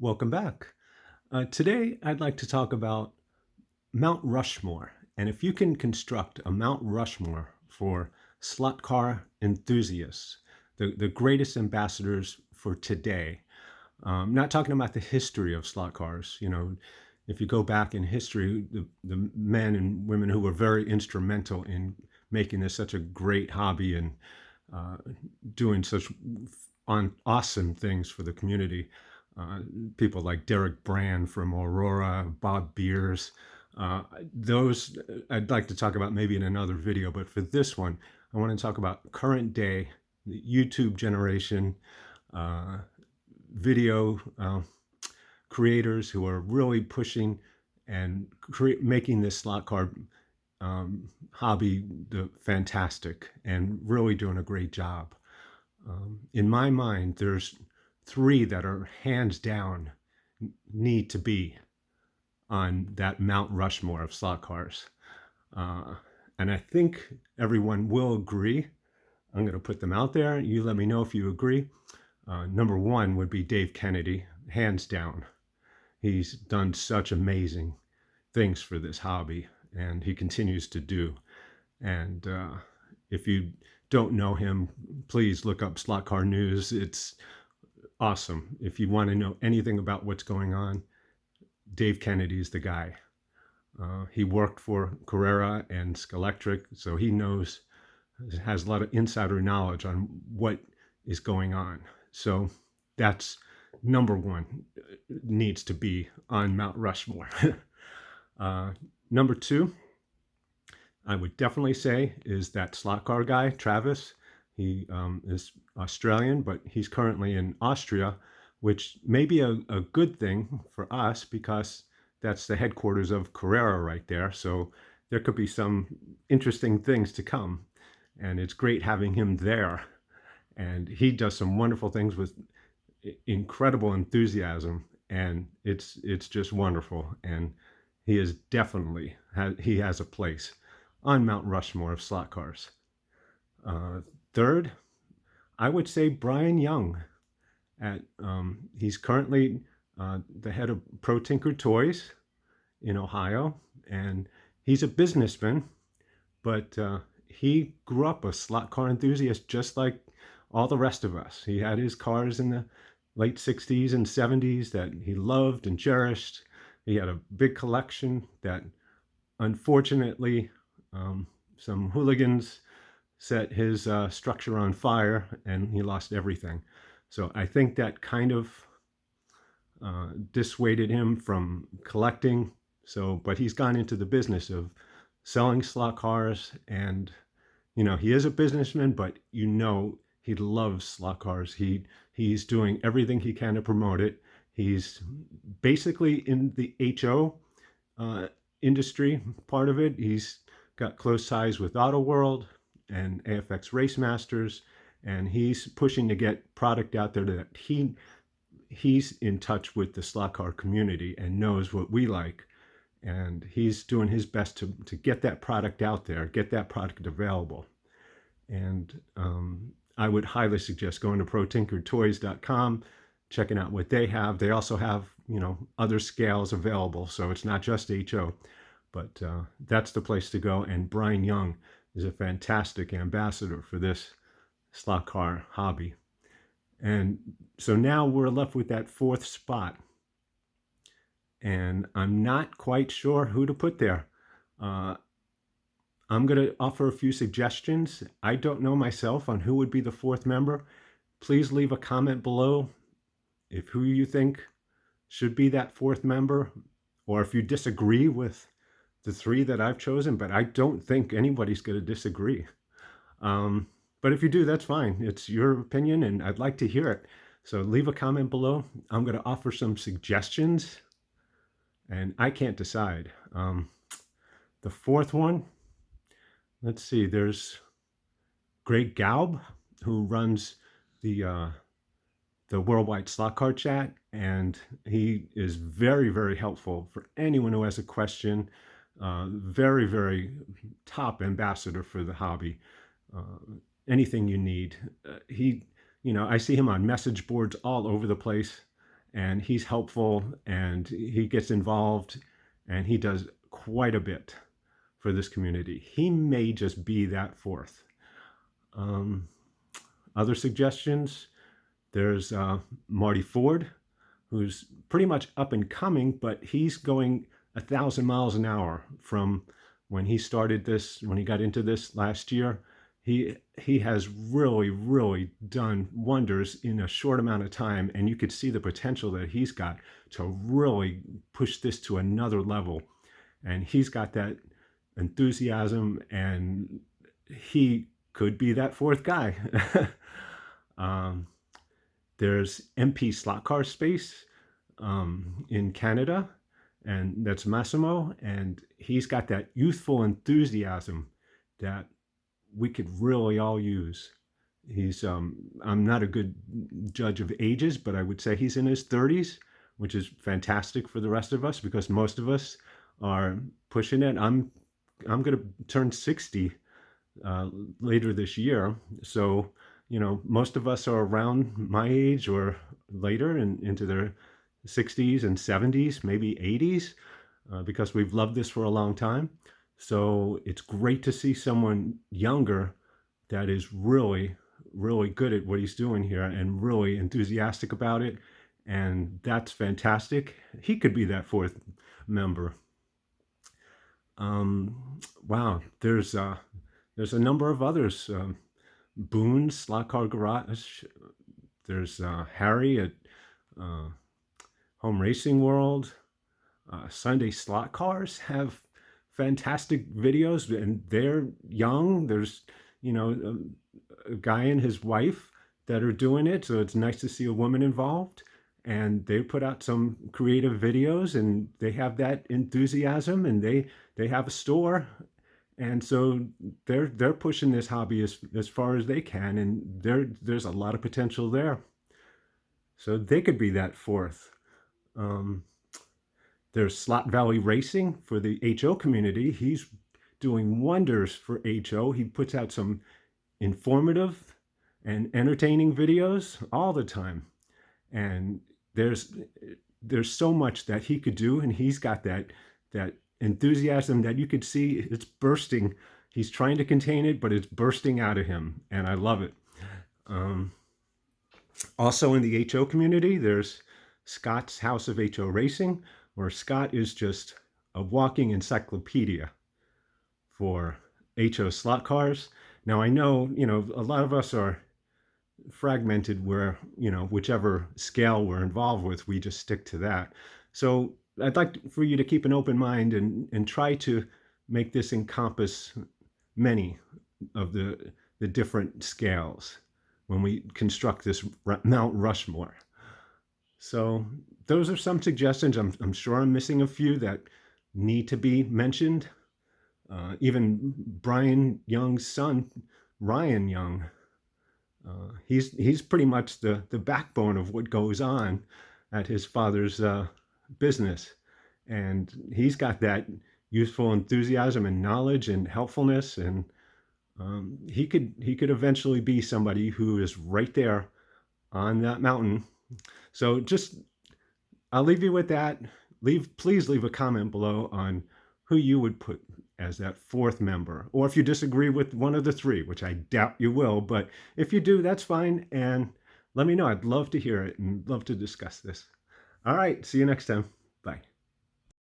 Welcome back. Today, I'd like to talk about Mount Rushmore. And if you can construct a Mount Rushmore for slot car enthusiasts, the greatest ambassadors for today, not talking about the history of slot cars. If you go back in history, the men and women who were very instrumental in making this such a great hobby and uh, doing such awesome things for the community. Uh, People like Derek Brand from Aurora, Bob Beers. Those I'd like to talk about maybe in another video, but for this one, I want to talk about current day, the YouTube generation, uh, video creators who are really pushing and making this slot car hobby fantastic and really doing a great job. In my mind, there's three that are hands down need to be on that Mount Rushmore of slot cars. Uh, and I think everyone will agree. I'm going to put them out there. You let me know if you agree. Number one would be Dave Kennedy, hands down. He's done such amazing things for this hobby, and he continues to do. And if you don't know him, please look up Slot Car News. It's awesome. If you want to know anything about what's going on, Dave Kennedy is the guy. He worked for Carrera and ScaleCarGarage, so he has a lot of insider knowledge on what is going on. So that's number one, needs to be on Mount Rushmore. Number two, I would definitely say, is that slot car guy, Travis. He is Australian, but he's currently in Austria, which may be a good thing for us because that's the headquarters of Carrera right there. So there could be some interesting things to come. And it's great having him there. And he does some wonderful things with incredible enthusiasm. And it's just wonderful. And he is definitely, he has a place on Mount Rushmore of slot cars. Third, I would say Brian Young. He's currently the head of Pro Tinker Toys in Ohio, and he's a businessman, but he grew up a slot car enthusiast just like all the rest of us. He had his cars in the late 60s and 70s that he loved and cherished. He had a big collection that unfortunately some hooligans set his structure on fire and he lost everything. So I think that kind of dissuaded him from collecting. But he's gone into the business of selling slot cars, and he is a businessman, but he loves slot cars. He's doing everything he can to promote it. He's basically in the HO industry part of it. He's got close ties with Auto World and AFX Race Masters, and he's pushing to get product out there that he's in touch with the slot car community and knows what we like, and he's doing his best to get that product out there, get that product available. And I would highly suggest going to protinkertoys.com, checking out what they have. They also have other scales available, so it's not just HO, but that's the place to go. And Brian Young is a fantastic ambassador for this slot car hobby. And so now we're left with that fourth spot. And I'm not quite sure who to put there. I'm going to offer a few suggestions. I don't know myself on who would be the fourth member. Please leave a comment below if who you think should be that fourth member, or if you disagree with the three that I've chosen, but I don't think anybody's going to disagree. But if you do, that's fine. It's your opinion, and I'd like to hear it. So leave a comment below. I'm going to offer some suggestions, and I can't decide. The fourth one, let's see, there's Greg Gaub, who runs the Worldwide Slot Car Chat, and he is very, very helpful for anyone who has a question. Very, very top ambassador for the hobby. Anything you need. I see him on message boards all over the place, and he's helpful, and he gets involved, and he does quite a bit for this community. He may just be that fourth. Other suggestions, there's Marty Ford, who's pretty much up and coming, but he's going 1,000 miles an hour from when he started this, when he got into this last year. He has really done wonders in a short amount of time, and you could see the potential that he's got to really push this to another level. And he's got that enthusiasm, and he could be that fourth guy. There's MP Slot Car Space in Canada, and that's Massimo, and he's got that youthful enthusiasm that we could really all use. He's I'm not a good judge of ages, but I would say he's in his 30s, which is fantastic for the rest of us because most of us are pushing it. I'm going to turn 60 later this year, so most of us are around my age or later and into their 60s and 70s, maybe 80s, because we've loved this for a long time. So it's great to see someone younger that is really good at what he's doing here and really enthusiastic about it. And that's fantastic. He could be that fourth member. Wow, there's a number of others. Boone's Slot Car Garage. There's Harry at Home Racing World. Sunday Slot Cars have fantastic videos, and they're young. There's a guy and his wife that are doing it, so it's nice to see a woman involved, and they put out some creative videos, and they have that enthusiasm, and they have a store, and so they're pushing this hobby as far as they can, and there's a lot of potential there, so they could be that fourth. There's Slot Valley Racing for the HO community. He's doing wonders for HO. He puts out some informative and entertaining videos all the time. And there's so much that he could do, and he's got that enthusiasm that you could see it's bursting. He's trying to contain it, but it's bursting out of him, and I love it. Also in the HO community, there's Scott's House of HO Racing, where Scott is just a walking encyclopedia for HO slot cars. Now I know, a lot of us are fragmented where, whichever scale we're involved with, we just stick to that. So I'd like for you to keep an open mind and try to make this encompass many of the different scales when we construct this Mount Rushmore. So those are some suggestions. I'm sure I'm missing a few that need to be mentioned. Even Brian Young's son, Ryan Young, he's pretty much the backbone of what goes on at his father's business. And he's got that youthful enthusiasm and knowledge and helpfulness. And he could eventually be somebody who is right there on that mountain. So I'll leave you with that. Please leave a comment below on who you would put as that fourth member, or if you disagree with one of the three, which I doubt you will, but if you do, that's fine. And let me know. I'd love to hear it and love to discuss this. All right. See you next time.